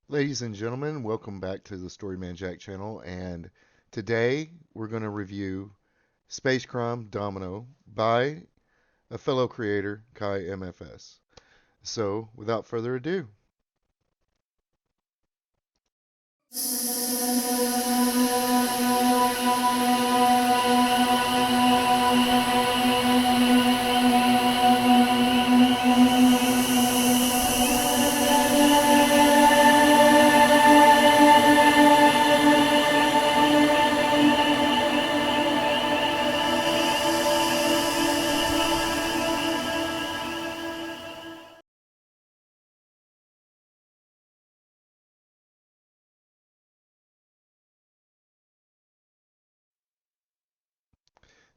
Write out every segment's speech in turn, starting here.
Ladies and gentlemen, welcome back to the StoryMan-Jack channel, and today we're going to review Spacecrime Domino by a fellow creator, Kai MFS. So, without further ado,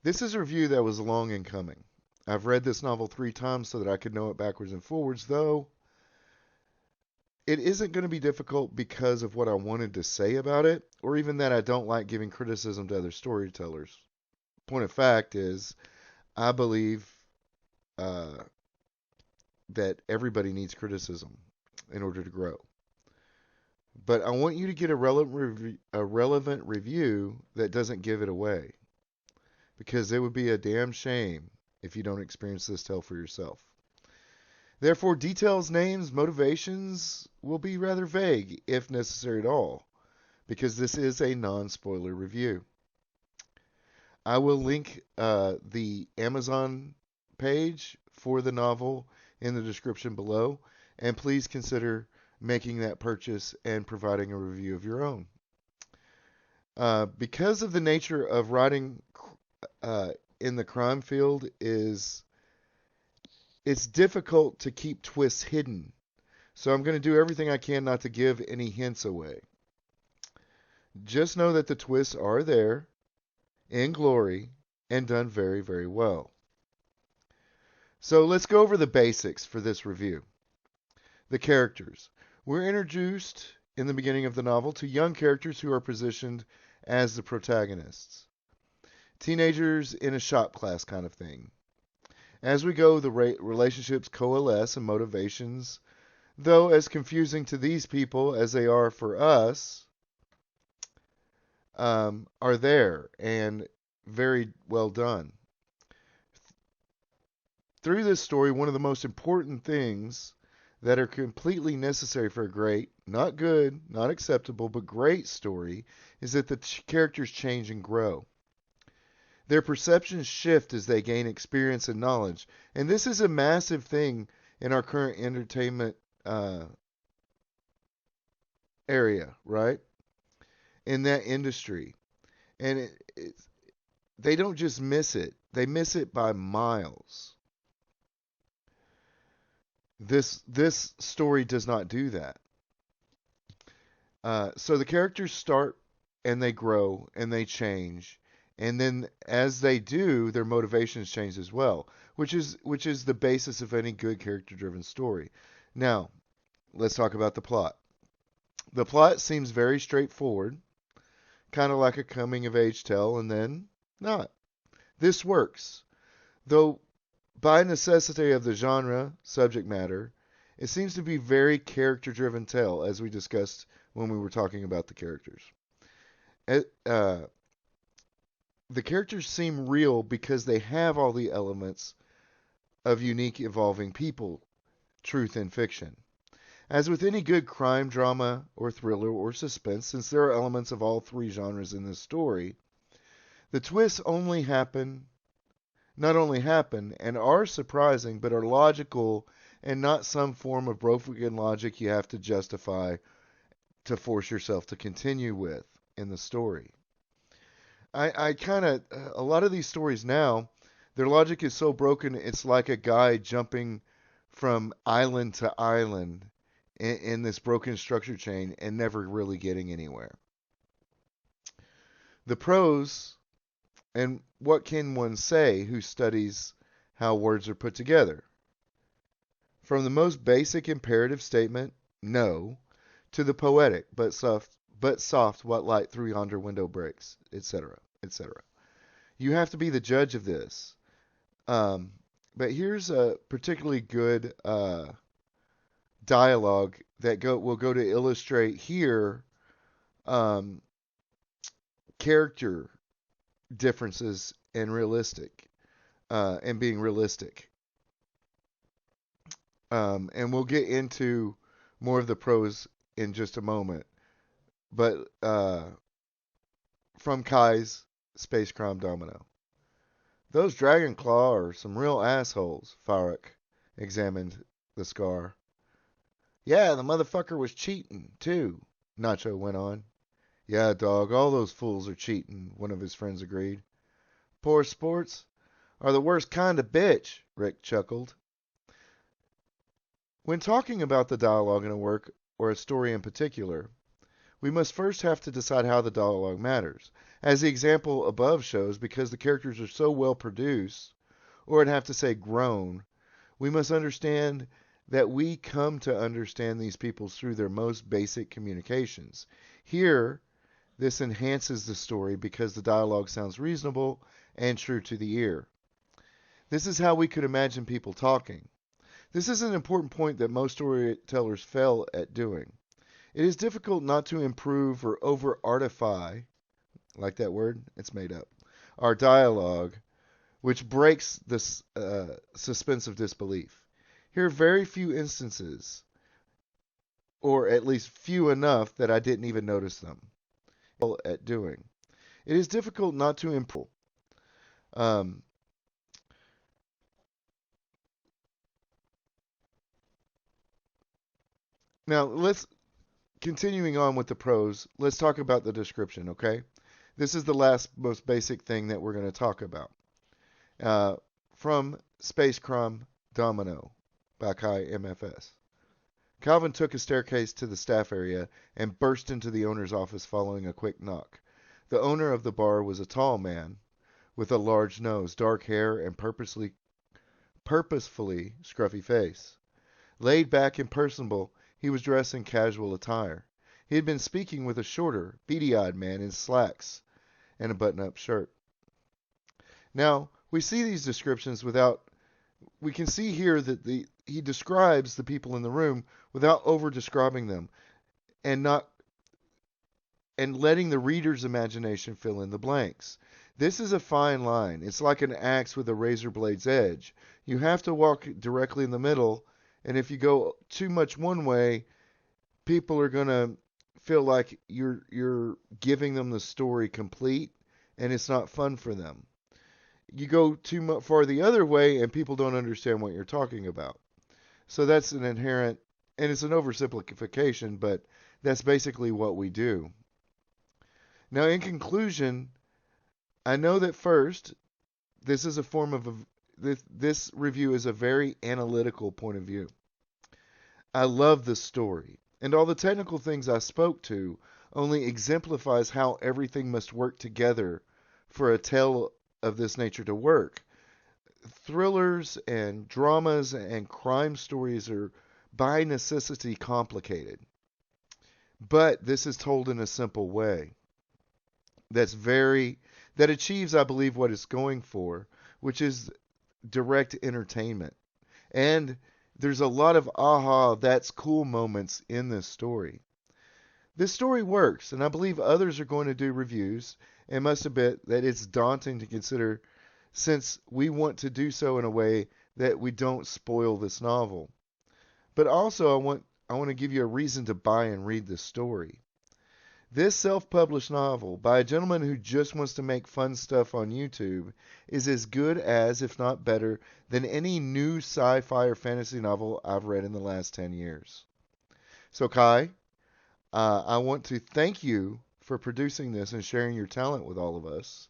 this is a review that was long in coming. I've read this novel 3 times so that I could know it backwards and forwards, though it isn't going to be difficult because of what I wanted to say about it, or even that I don't like giving criticism to other storytellers. Point of fact is, I believe uh, that everybody needs criticism in order to grow. But I want you to get a relevant review that doesn't give it away, because it would be a damn shame if you don't experience this tale for yourself. Therefore, details, names, motivations will be rather vague, if necessary at all, because this is a non-spoiler review. I will link the Amazon page for the novel in the description below, and please consider making that purchase and providing a review of your own. Because of the nature of writing in the crime field is it's difficult to keep twists hidden. So I'm going to do everything I can not to give any hints away. Just know that the twists are there in glory and done very, very well. So let's go over the basics for this review. The characters. We're introduced in the beginning of the novel to young characters who are positioned as the protagonists. Teenagers in a shop class kind of thing. As we go, the relationships coalesce and motivations, though as confusing to these people as they are for us, are there and very well done. Through this story, one of the most important things that are completely necessary for a great, not good, not acceptable, but great story is that the characters change and grow. Their perceptions shift as they gain experience and knowledge. And this is a massive thing in our current entertainment area, right? In that industry. And they don't just miss it, they miss it by miles. This story does not do that. So the characters start and they grow and they change, and then as they do, their motivations change as well, which is the basis of any good character-driven story. Now, let's talk about the plot. The plot seems very straightforward, kind of like a coming-of-age tale, and then not. This works, though by necessity of the genre, subject matter, it seems to be very character-driven tale, as we discussed when we were talking about the characters. The characters seem real because they have all the elements of unique evolving people, truth and fiction. As with any good crime drama or thriller or suspense, since there are elements of all 3 genres in this story, the twists not only happen and are surprising, but are logical and not some form of broken logic you have to justify to force yourself to continue with in the story. I kind of, a lot of these stories now, their logic is so broken, it's like a guy jumping from island to island in this broken structure chain and never really getting anywhere. The prose, and what can one say who studies how words are put together? From the most basic imperative statement, no, to the poetic, but soft, what light through yonder window breaks, etc., etc. You have to be the judge of this. But here's a particularly good dialogue that will go to illustrate here um, character differences and realistic and being realistic. And we'll get into more of the prose in just a moment. But from Kai's Spacecrime Domino. Those Dragonclaw are some real assholes, Farrak examined the scar. Yeah, the motherfucker was cheating, too, Nacho went on. Yeah, dog, all those fools are cheating, one of his friends agreed. Poor sports are the worst kind of bitch, Rick chuckled. When talking about the dialogue in a work, or a story in particular, we must first have to decide how the dialogue matters. As the example above shows, because the characters are so well produced, or I'd have to say grown, we must understand that we come to understand these people through their most basic communications. Here, this enhances the story because the dialogue sounds reasonable and true to the ear. This is how we could imagine people talking. This is an important point that most storytellers fail at doing. It is difficult not to improve or over-artify, like that word, it's made up, our dialogue, which breaks the suspense of disbelief. Here are very few instances, or at least few enough that I didn't even notice them at doing. It is difficult not to improve. Now, continuing on with the prose, let's talk about the description, okay? This is the last, most basic thing that we're going to talk about. From Spacecrime Domino by Kai MFS. Calvin took a staircase to the staff area and burst into the owner's office following a quick knock. The owner of the bar was a tall man with a large nose, dark hair, and purposefully scruffy face. Laid back and personable, he was dressed in casual attire. He had been speaking with a shorter, beady-eyed man in slacks and a button-up shirt. Now, we see these descriptions we can see here that he describes the people in the room without over-describing them and letting the reader's imagination fill in the blanks. This is a fine line. It's like an axe with a razor blade's edge. You have to walk directly in the middle, and if you go too much one way, people are going to feel like you're giving them the story complete, and it's not fun for them. You go too far the other way, and people don't understand what you're talking about. So that's an inherent, and it's an oversimplification, but that's basically what we do. Now, in conclusion, I know that first, this is a form of this review is a very analytical point of view. I love the story, and all the technical things I spoke to only exemplifies how everything must work together for a tale of this nature to work. Thrillers and dramas and crime stories are by necessity complicated, but this is told in a simple way that achieves, I believe, what it's going for, which is direct entertainment. And there's a lot of aha, that's cool moments in this story. This story works, and I believe others are going to do reviews and must admit that it's daunting to consider since we want to do so in a way that we don't spoil this novel. But also I want to give you a reason to buy and read this story. This self-published novel by a gentleman who just wants to make fun stuff on YouTube is as good as, if not better, than any new sci-fi or fantasy novel I've read in the last 10 years. So Kai, I want to thank you for producing this and sharing your talent with all of us.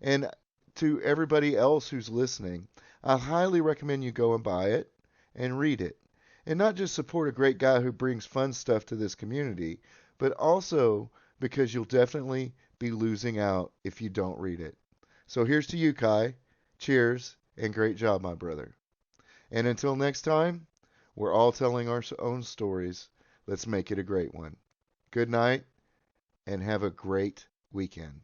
And to everybody else who's listening, I highly recommend you go and buy it and read it. And not just support a great guy who brings fun stuff to this community, but also because you'll definitely be losing out if you don't read it. So here's to you, Kai. Cheers, and great job, my brother. And until next time, we're all telling our own stories. Let's make it a great one. Good night, and have a great weekend.